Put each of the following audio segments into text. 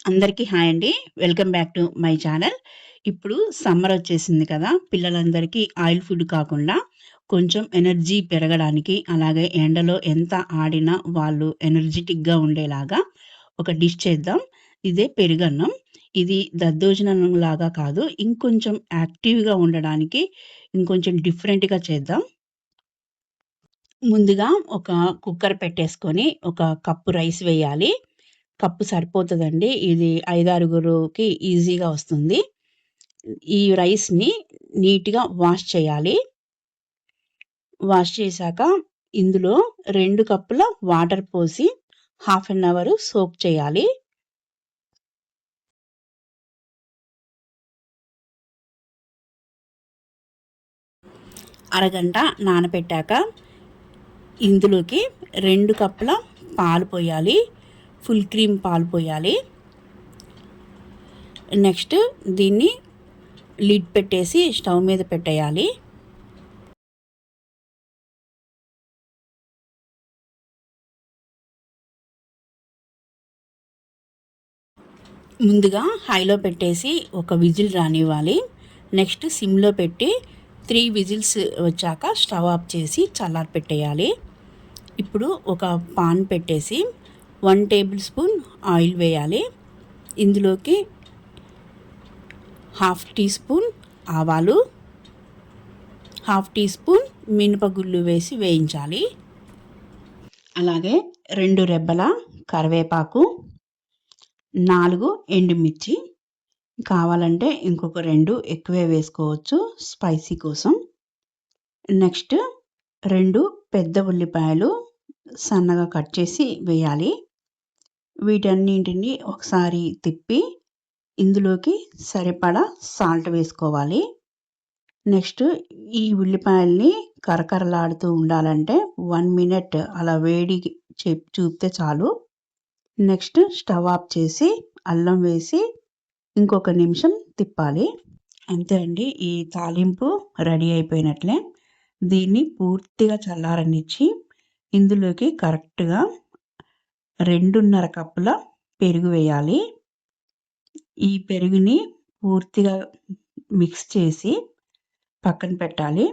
అందరికీ హాయ్ అండి. Welcome back to my channel. ఇప్పుడు సమ్మర్ వచ్చేసింది కదా! పిల్లలందరికీ ఆయిల్ ఫుడ్ కాకుండా కొంచెం ఎనర్జీ పెరగడానికి, అలాగే ఎండలో ఎంత ఆడినా వాళ్ళు ఎనర్జిటిక్‌గా ఉండేలాగా ఒక డిష్ చేద్దాం. ఇదే పెరుగన్నం. ఇది దద్దోజనంలాగా కాదు. ఇంకొంచెం యాక్టివ్‌గా ఉండడానికి ఇంకొంచెం డిఫరెంట్‌గా చేద్దాం. ముందుగా ఒక కుక్కర్ పెట్టేసుకొని ఒక కప్పు రైస్ వేయాలి. కప్పు సరిపోతదండి. ఇది 5, 6గురికి ఈజీగా వస్తుంది. ఈ రైస్‌ని నీట్‌గా వాష్ చేయాలి. వాష్ చేశాక ఇందులో 2 కప్పుల వాటర్ పోసి హాఫ్ అన్ అవర్ సోక్ చేయాలి. అరగంట నానబెట్టాక ఇందులోకి 2 కప్పుల పాలు పోయాలి. ఫుల్ క్రీమ్ పాలు పోయాలి. నెక్స్ట్ దీన్ని లిడ్ పెట్టేసి స్టవ్ మీద పెట్టేయాలి. ముందుగా హైలో పెట్టేసి ఒక విజిల్ రానివ్వాలి. నెక్స్ట్ సిమ్‌లో పెట్టి 3 విజిల్స్ వచ్చాక స్టవ్ ఆఫ్ చేసి చల్లారపెట్టేయాలి. ఇప్పుడు ఒక పాన్ పెట్టేసి 1 టేబుల్ స్పూన్ ఆయిల్ వేయాలి. ఇందులోకి హాఫ్ టీ స్పూన్ ఆవాలు, హాఫ్ టీ స్పూన్ మినపగుళ్ళు వేసి వేయించాలి. అలాగే 2 రెబ్బల కరివేపాకు, 4 ఎండుమిర్చి, కావాలంటే ఇంకొక 2 ఎక్కువే వేసుకోవచ్చు స్పైసీ కోసం. నెక్స్ట్ 2 పెద్ద ఉల్లిపాయలు సన్నగా కట్ చేసి వేయాలి. వీటన్నింటిని ఒకసారి తిప్పి ఇందులోకి సరిపడా సాల్ట్ వేసుకోవాలి. నెక్స్ట్ ఈ ఉల్లిపాయల్ని కరకరలాడుతూ ఉండాలంటే 1 మినిట్ అలా వేడి చూపితే చాలు. నెక్స్ట్ స్టవ్ ఆఫ్ చేసి అల్లం వేసి ఇంకొక నిమిషం తిప్పాలి. అంతే అండి. ఈ తాలింపు రెడీ అయిపోయినట్లే. దీన్ని పూర్తిగా చల్లారనిచ్చి ఇందులోకి కరెక్ట్‌గా 2:30 కప్పుల పెరుగు వేయాలి. ఈ పెరుగుని పూర్తిగా మిక్స్ చేసి పక్కన పెట్టాలి.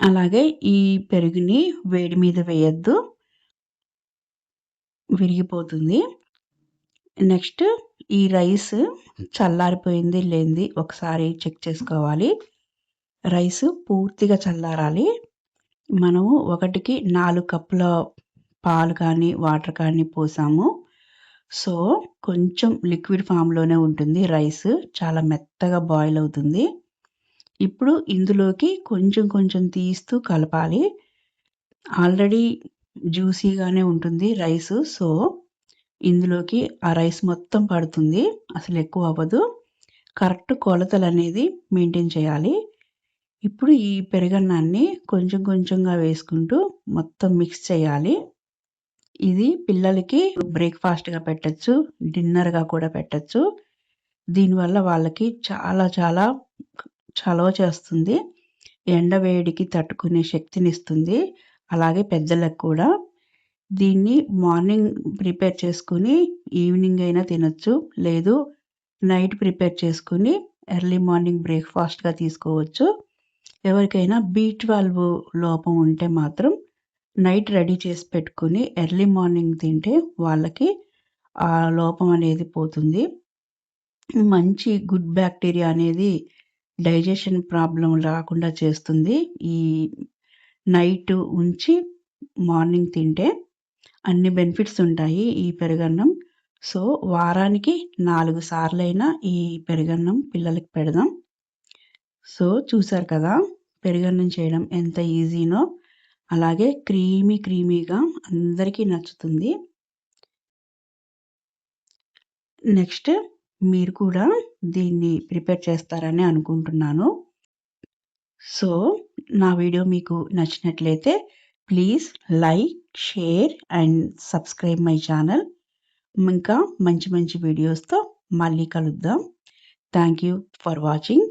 అలాగే ఈ పెరుగుని వేడి మీద వేయొద్దు. విరిగిపోతుంది. నెక్స్ట్ ఈ రైస్ చల్లారిపోయింది లేనిది ఒకసారి చెక్ చేసుకోవాలి. రైస్ పూర్తిగా చల్లారాలి. మనము 1కి 4 కప్పుల పాలు కానీ, వాటర్ కానీ పోసాము. సో, కొంచెం లిక్విడ్ ఫామ్‌లోనే ఉంటుంది రైస్. చాలా మెత్తగా బాయిల్ అవుతుంది. ఇప్పుడు ఇందులోకి కొంచెం కొంచెం తీస్తూ కలపాలి. ఆల్రెడీ జ్యూసీగానే ఉంటుంది రైసు. సో, ఇందులోకి ఆ రైస్ మొత్తం పడుతుంది. అసలు ఎక్కువ అవ్వదు. కరెక్ట్ కొలతలనేది మెయింటైన్ చేయాలి. ఇప్పుడు ఈ పెరుగన్నాన్ని కొంచెం కొంచెంగా వేసుకుంటూ మొత్తం మిక్స్ చేయాలి. ఇది పిల్లలకి బ్రేక్‌ఫాస్ట్‌గా పెట్టొచ్చు. డిన్నర్‌గా కూడా పెట్టొచ్చు. దీనివల్ల వాళ్ళకి చాలా చాలా చలవ చేస్తుంది. ఎండ వేడికి తట్టుకునే శక్తినిస్తుంది. అలాగే పెద్దలకు కూడా. దీన్ని మార్నింగ్ ప్రిపేర్ చేసుకొని ఈవినింగ్ అయినా తినొచ్చు. లేదు నైట్ ప్రిపేర్ చేసుకొని ఎర్లీ మార్నింగ్ బ్రేక్‌ఫాస్ట్‌గా తీసుకోవచ్చు. ఎవరికైనా బి12 లోపం ఉంటే మాత్రం నైట్ రెడీ చేసి పెట్టుకొని ఎర్లీ మార్నింగ్ తింటే వాళ్ళకి ఆ లోపం అనేది పోతుంది. మంచి గుడ్ బ్యాక్టీరియా అనేది డైజెషన్ ప్రాబ్లమ్ రాకుండా చేస్తుంది. ఈ నైట్ ఉంచి మార్నింగ్ తింటే అన్ని బెనిఫిట్స్ ఉంటాయి ఈ పెరుగన్నం. సో, వారానికి 4 సార్లైనా ఈ పెరుగన్నం పిల్లలకి పెడదాం. సో, చూసారు కదా! పెరుగన్నం చేయడం ఎంత ఈజీనో. అలాగే క్రీమీగా అందరికీ నచ్చుతుంది. నెక్స్ట్ మీరు కూడా దీన్ని ప్రిపేర్ చేస్తారని అనుకుంటున్నాను. సో, నా వీడియో మీకు నచ్చినట్లయితే please like, share and subscribe my channel. ఇంకా మంచి మంచి వీడియోస్‌తో మళ్ళీ కలుద్దాం. Thank you for watching.